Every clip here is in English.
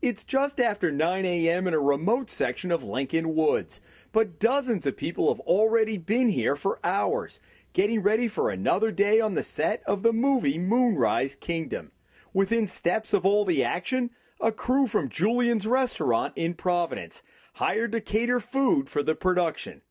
It's just after 9 a.m. in a remote section of Lincoln Woods, but dozens of people have already been here for hours, getting ready for another day on the set of the movie Moonrise Kingdom. Within steps of all the action, a crew from Julian's Restaurant in Providence hired to cater food for the production.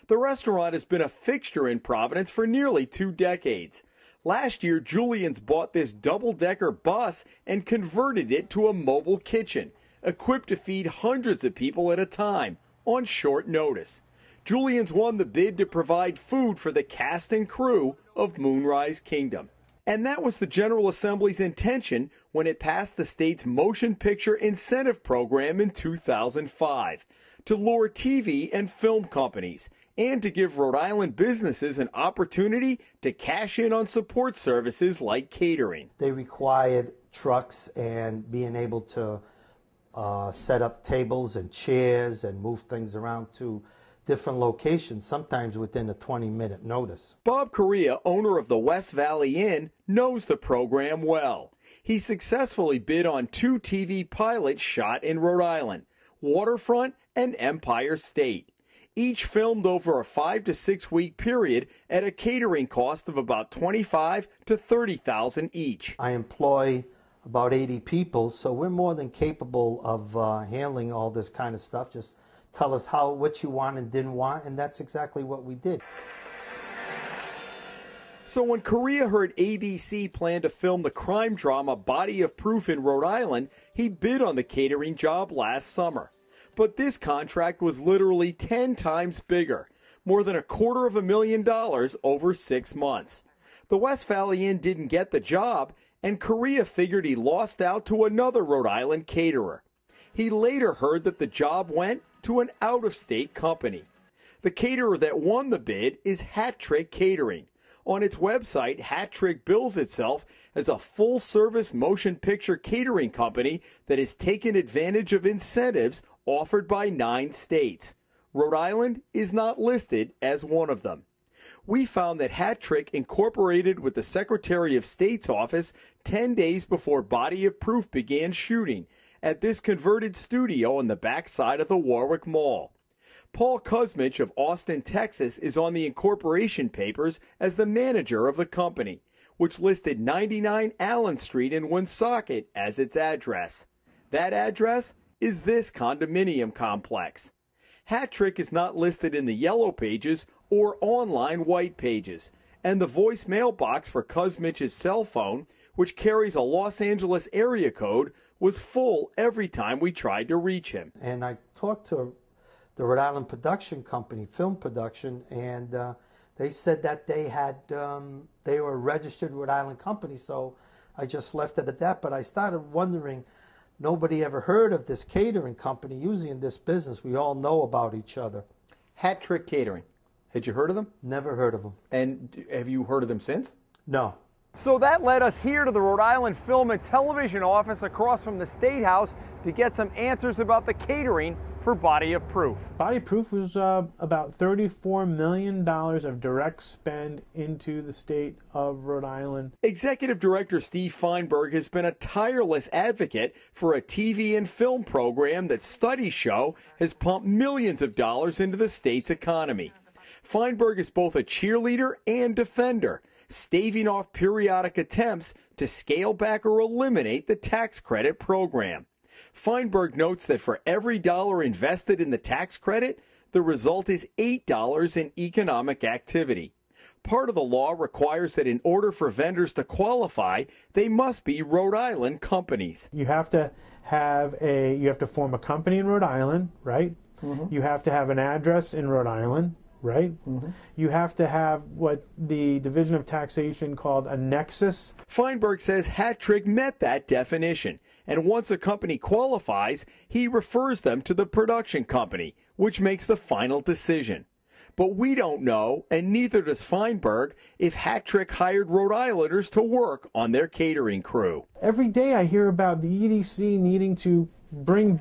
The restaurant has been a fixture in Providence for nearly 2 decades. Last year, Julian's bought this double-decker bus and converted it to a mobile kitchen, equipped to feed hundreds of people at a time, on short notice. Julian's won the bid to provide food for the cast and crew of Moonrise Kingdom. And that was the General Assembly's intention when it passed the state's Motion Picture Incentive Program in 2005, to lure TV and film companies, and to give Rhode Island businesses an opportunity to cash in on support services like catering. They required trucks and being able to set up tables and chairs and move things around to different locations, sometimes within a 20-minute notice. Bob Correa, owner of the West Valley Inn, knows the program well. He successfully bid on 2 TV pilots shot in Rhode Island, Waterfront and Empire State, each filmed over a 5 to 6 week period at a catering cost of about $25,000 to $30,000 each. I employ about 80 people, so we're more than capable of handling all this kind of stuff. Just tell us what you want and didn't want, and that's exactly what we did. So when Correa heard ABC planned to film the crime drama Body of Proof in Rhode Island, he bid on the catering job last summer. But this contract was literally 10 times bigger, more than $250,000 over 6 months. The West Valley Inn didn't get the job, and Correa figured he lost out to another Rhode Island caterer. He later heard that the job went to an out-of-state company. The caterer that won the bid is Hat Trick Catering. On its website, Hat Trick bills itself as a full-service motion picture catering company that has taken advantage of incentives offered by 9 states. Rhode Island is not listed as one of them. We found that Hat Trick incorporated with the Secretary of State's office 10 days before Body of Proof began shooting at this converted studio on the backside of the Warwick Mall. Paul Kuzmich of Austin, Texas, is on the incorporation papers as the manager of the company, which listed 99 Allen Street in Woonsocket as its address. That address is this condominium complex. Hat Trick is not listed in the yellow pages or online white pages, and the voicemail box for Kuzmich's cell phone, which carries a Los Angeles area code, was full every time we tried to reach him. And I talked to the Rhode Island production company, film production, and they said that they were a registered Rhode Island company, so I just left it at that. But I started wondering, nobody ever heard of this catering company. Usually in this business, we all know about each other. Hat Trick Catering. Had you heard of them? Never heard of them. And have you heard of them since? No. So that led us here to the Rhode Island Film and Television office across from the State House to get some answers about the catering for Body of Proof. Body of Proof was about $34 million of direct spend into the state of Rhode Island. Executive Director Steve Feinberg has been a tireless advocate for a TV and film program that studies show has pumped millions of dollars into the state's economy. Feinberg is both a cheerleader and defender, staving off periodic attempts to scale back or eliminate the tax credit program. Feinberg notes that for every dollar invested in the tax credit, the result is $8 in economic activity. Part of the law requires that in order for vendors to qualify, they must be Rhode Island companies. You have to form a company in Rhode Island, right? Mm-hmm. You have to have an address in Rhode Island, right? Mm-hmm. You have to have what the Division of Taxation called a nexus. Feinberg says Hat Trick met that definition, and once a company qualifies, he refers them to the production company, which makes the final decision. But we don't know, and neither does Feinberg, if Hat Trick hired Rhode Islanders to work on their catering crew. Every day I hear about the EDC needing to bring,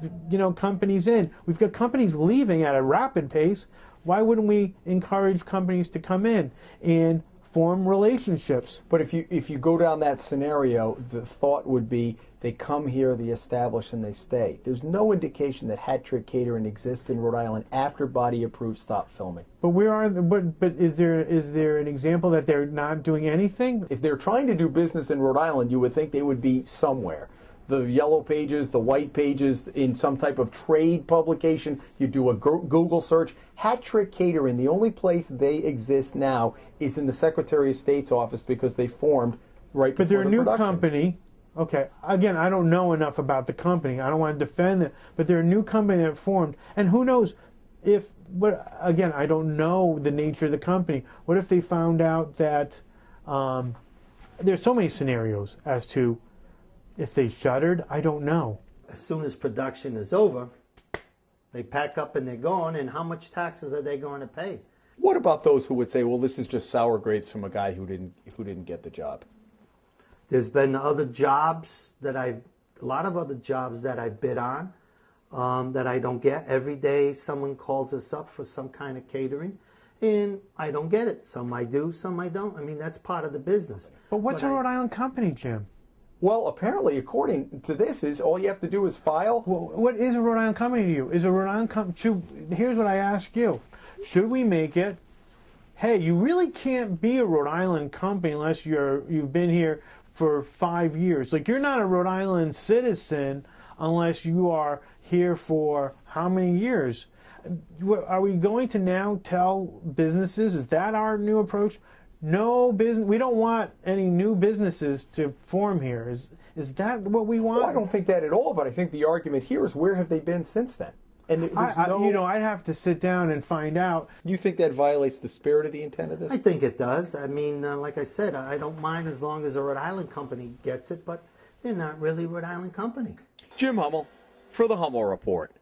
companies in. We've got companies leaving at a rapid pace. Why wouldn't we encourage companies to come in and form relationships? But if you go down that scenario, the thought would be They come here, they establish, and they stay. There's no indication that Hat Trick Catering exists in Rhode Island after Body Approved stopped filming. But where are the, but is there an example that they're not doing anything? If they're trying to do business in Rhode Island, you would think they would be somewhere. The yellow pages, the white pages, in some type of trade publication. You do a Google search. Hat Trick Catering, the only place they exist now is in the Secretary of State's office because they formed right before the production. But they're a new company. Okay, again, I don't know enough about the company. I don't want to defend it. But they're a new company that formed. And who knows if, but again, I don't know the nature of the company. What if they found out that there's so many scenarios as to if they shuttered? I don't know. As soon as production is over, they pack up and they're gone, and how much taxes are they going to pay? What about those who would say, well, this is just sour grapes from a guy who didn't get the job? There's been other jobs that a lot of other jobs that I've bid on that I don't get. Every day someone calls us up for some kind of catering, and I don't get it. Some I do, some I don't. I mean, that's part of the business. But what's a Rhode Island company, Jim? Well, apparently, according to this, is all you have to do is file. Well, what is a Rhode Island company to you? Is a Rhode Island company? Here's what I ask you: should we make it? Hey, you really can't be a Rhode Island company unless you've been here for 5 years. Like, you're not a Rhode Island citizen unless you are here for how many years? Are we going to now tell businesses? Is that our new approach? No business. We don't want any new businesses to form here. Is that what we want? Well, I don't think that at all. But I think the argument here is, where have they been since then? And I'd have to sit down and find out. You think that violates the spirit of the intent of this? I think it does. I mean, like I said, I don't mind as long as a Rhode Island company gets it, but they're not really a Rhode Island company. Jim Hummel for the Hummel Report.